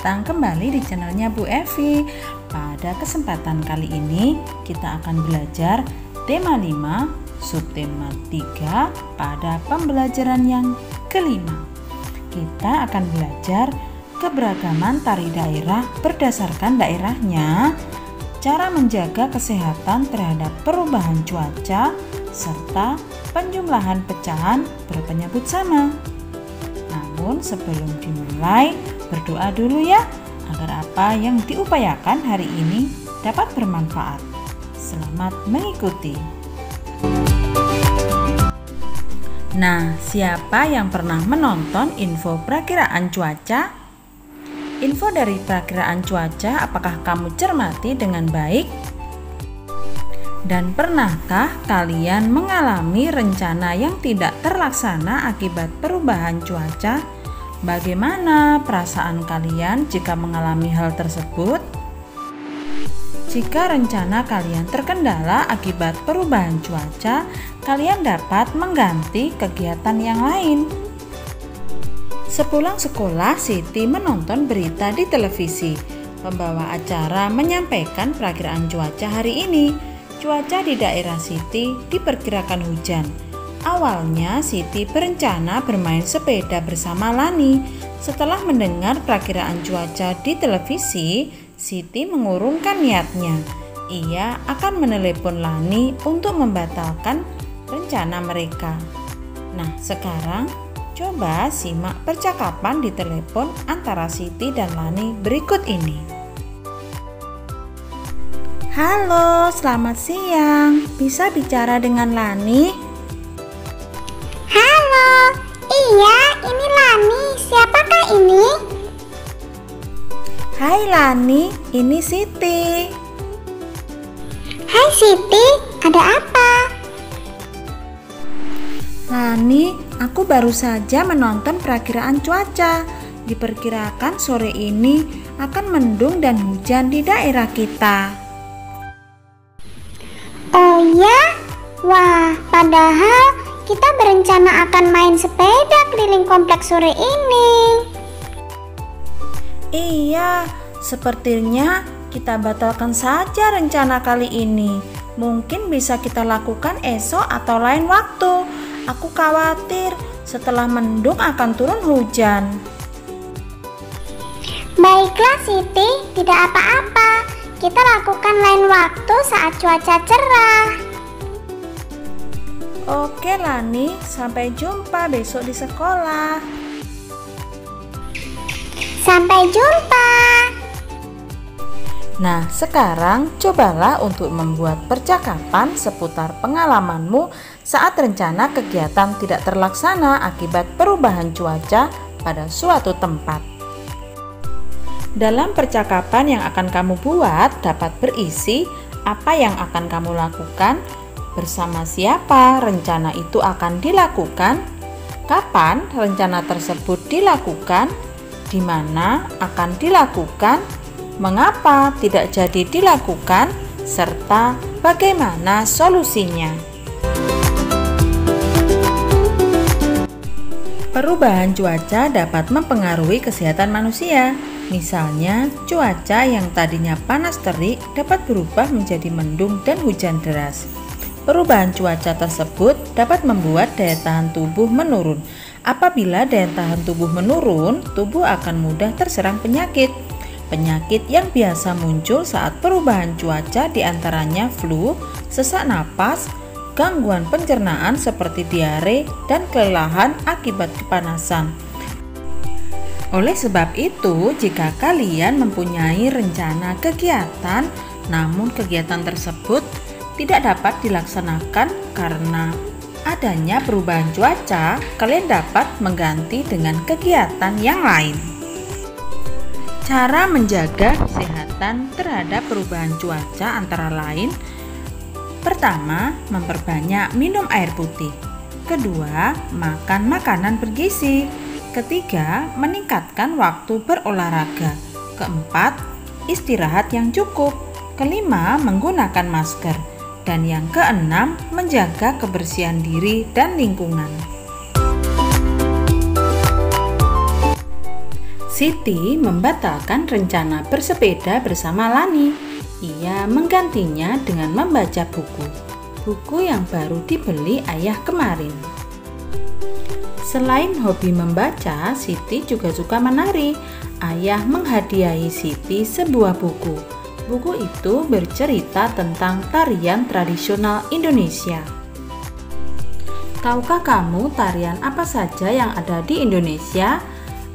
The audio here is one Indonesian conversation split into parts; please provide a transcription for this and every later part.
datang kembali di channelnya Bu Evi. Pada kesempatan kali ini kita akan belajar tema 5, subtema 3 pada pembelajaran yang kelima. Kita akan belajar keberagaman tari daerah berdasarkan daerahnya, cara menjaga kesehatan terhadap perubahan cuaca, serta penjumlahan pecahan berpenyebut sama. Namun sebelum dimulai, berdoa dulu ya, agar apa yang diupayakan hari ini dapat bermanfaat. Selamat mengikuti. Nah, siapa yang pernah menonton info perakiraan cuaca? Info dari perakiraan cuaca apakah kamu cermati dengan baik? Dan pernahkah kalian mengalami rencana yang tidak terlaksana akibat perubahan cuaca? Bagaimana perasaan kalian jika mengalami hal tersebut? Jika rencana kalian terkendala akibat perubahan cuaca, kalian dapat mengganti kegiatan yang lain. Sepulang sekolah, Siti menonton berita di televisi. Pembawa acara menyampaikan perakiraan cuaca hari ini. Cuaca di daerah Siti diperkirakan hujan. Awalnya Siti berencana bermain sepeda bersama Lani. Setelah mendengar perakiraan cuaca di televisi, Siti mengurungkan niatnya. Ia akan menelepon Lani untuk membatalkan rencana mereka. Nah, sekarang coba simak percakapan di telepon antara Siti dan Lani berikut ini. Halo, selamat siang. Bisa bicara dengan Lani? Halo, iya, ini Lani. Siapakah ini? Hai Lani, ini Siti. Hai Siti, ada apa? Lani, aku baru saja menonton perakiraan cuaca. Diperkirakan sore ini akan mendung dan hujan di daerah kita. Oh ya? Wah, padahal kita berencana akan main sepeda keliling kompleks sore ini. Iya, sepertinya kita batalkan saja rencana kali ini. Mungkin bisa kita lakukan esok atau lain waktu. Aku khawatir setelah mendung akan turun hujan. Baiklah Siti, tidak apa-apa. Kita lakukan lain waktu saat cuaca cerah. Oke Lani, sampai jumpa besok di sekolah. Sampai jumpa. Nah, sekarang cobalah untuk membuat percakapan seputar pengalamanmu saat rencana kegiatan tidak terlaksana akibat perubahan cuaca pada suatu tempat. Dalam percakapan yang akan kamu buat dapat berisi apa yang akan kamu lakukan, bersama siapa rencana itu akan dilakukan, kapan rencana tersebut dilakukan, di mana akan dilakukan, mengapa tidak jadi dilakukan, serta bagaimana solusinya. Perubahan cuaca dapat mempengaruhi kesehatan manusia. Misalnya, cuaca yang tadinya panas terik dapat berubah menjadi mendung dan hujan deras. Perubahan cuaca tersebut dapat membuat daya tahan tubuh menurun. Apabila daya tahan tubuh menurun, tubuh akan mudah terserang penyakit. Penyakit yang biasa muncul saat perubahan cuaca diantaranya flu, sesak napas, gangguan pencernaan seperti diare, dan kelelahan akibat kepanasan. Oleh sebab itu, jika kalian mempunyai rencana kegiatan, namun kegiatan tersebut tidak dapat dilaksanakan karena adanya perubahan cuaca, kalian dapat mengganti dengan kegiatan yang lain. Cara menjaga kesehatan terhadap perubahan cuaca antara lain: pertama, memperbanyak minum air putih. Kedua, makan makanan bergizi. Ketiga, meningkatkan waktu berolahraga. Keempat, istirahat yang cukup. Kelima, menggunakan masker. Dan yang keenam, menjaga kebersihan diri dan lingkungan. Siti membatalkan rencana bersepeda bersama Lani. Ia menggantinya dengan membaca buku yang baru dibeli ayah kemarin. Selain hobi membaca, Siti juga suka menari. Ayah menghadiahi Siti sebuah buku. Buku itu bercerita tentang tarian tradisional Indonesia. Tahukah kamu tarian apa saja yang ada di Indonesia?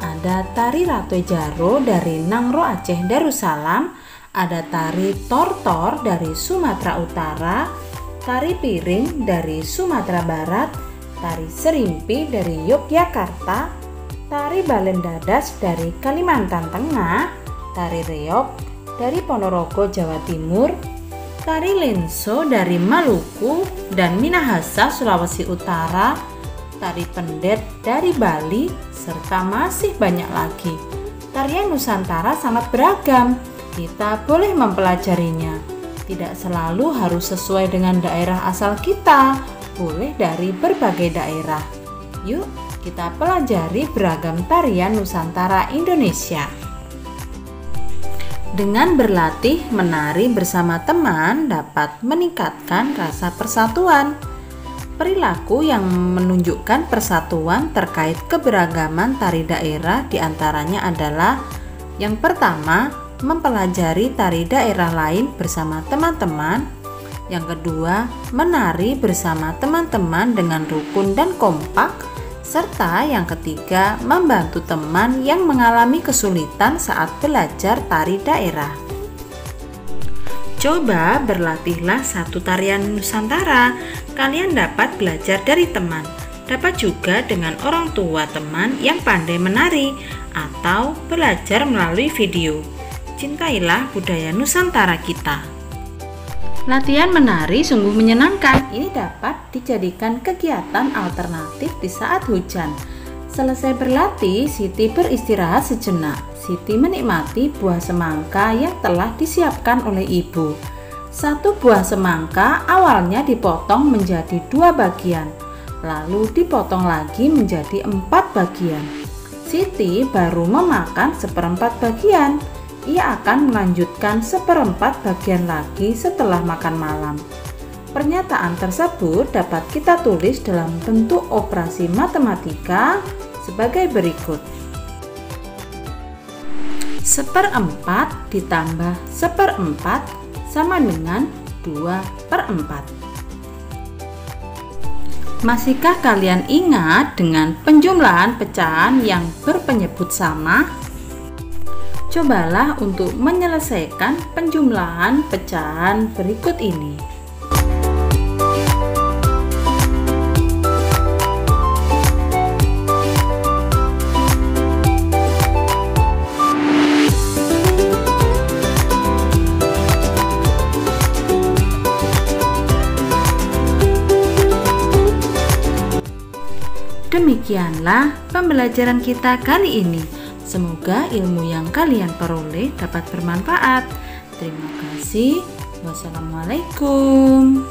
Ada tari Ratu Jaro dari Nangro Aceh Darussalam, ada tari Tortor dari Sumatera Utara, tari Piring dari Sumatera Barat, tari Serimpi dari Yogyakarta, tari Balendadas dari Kalimantan Tengah, tari Reog dari Ponorogo Jawa Timur, tari Lenso dari Maluku dan Minahasa Sulawesi Utara, tari Pendet dari Bali, serta masih banyak lagi. Tarian Nusantara sangat beragam, kita boleh mempelajarinya. Tidak selalu harus sesuai dengan daerah asal kita, boleh dari berbagai daerah. Yuk, kita pelajari beragam tarian Nusantara Indonesia. Dengan berlatih menari bersama teman dapat meningkatkan rasa persatuan. Perilaku yang menunjukkan persatuan terkait keberagaman tari daerah diantaranya adalah: yang pertama, mempelajari tari daerah lain bersama teman-teman. Yang kedua, menari bersama teman-teman dengan rukun dan kompak. Serta yang ketiga, membantu teman yang mengalami kesulitan saat belajar tari daerah. Coba berlatihlah satu tarian Nusantara. Kalian dapat belajar dari teman, dapat juga dengan orang tua teman yang pandai menari, atau belajar melalui video. Cintailah budaya Nusantara kita. Latihan menari sungguh menyenangkan. Ini dapat dijadikan kegiatan alternatif di saat hujan. Selesai berlatih, Siti beristirahat sejenak. Siti menikmati buah semangka yang telah disiapkan oleh ibu. Satu buah semangka awalnya dipotong menjadi 2 bagian, lalu dipotong lagi menjadi 4 bagian. Siti baru memakan 1/4 bagian. Ia akan melanjutkan 1/4 bagian lagi setelah makan malam. Pernyataan tersebut dapat kita tulis dalam bentuk operasi matematika sebagai berikut. 1/4 ditambah 1/4 sama dengan 2/4. Masihkah kalian ingat dengan penjumlahan pecahan yang berpenyebut sama? Cobalah untuk menyelesaikan penjumlahan pecahan berikut ini. Demikianlah pembelajaran kita kali ini. Semoga ilmu yang kalian peroleh dapat bermanfaat. Terima kasih. Wassalamualaikum.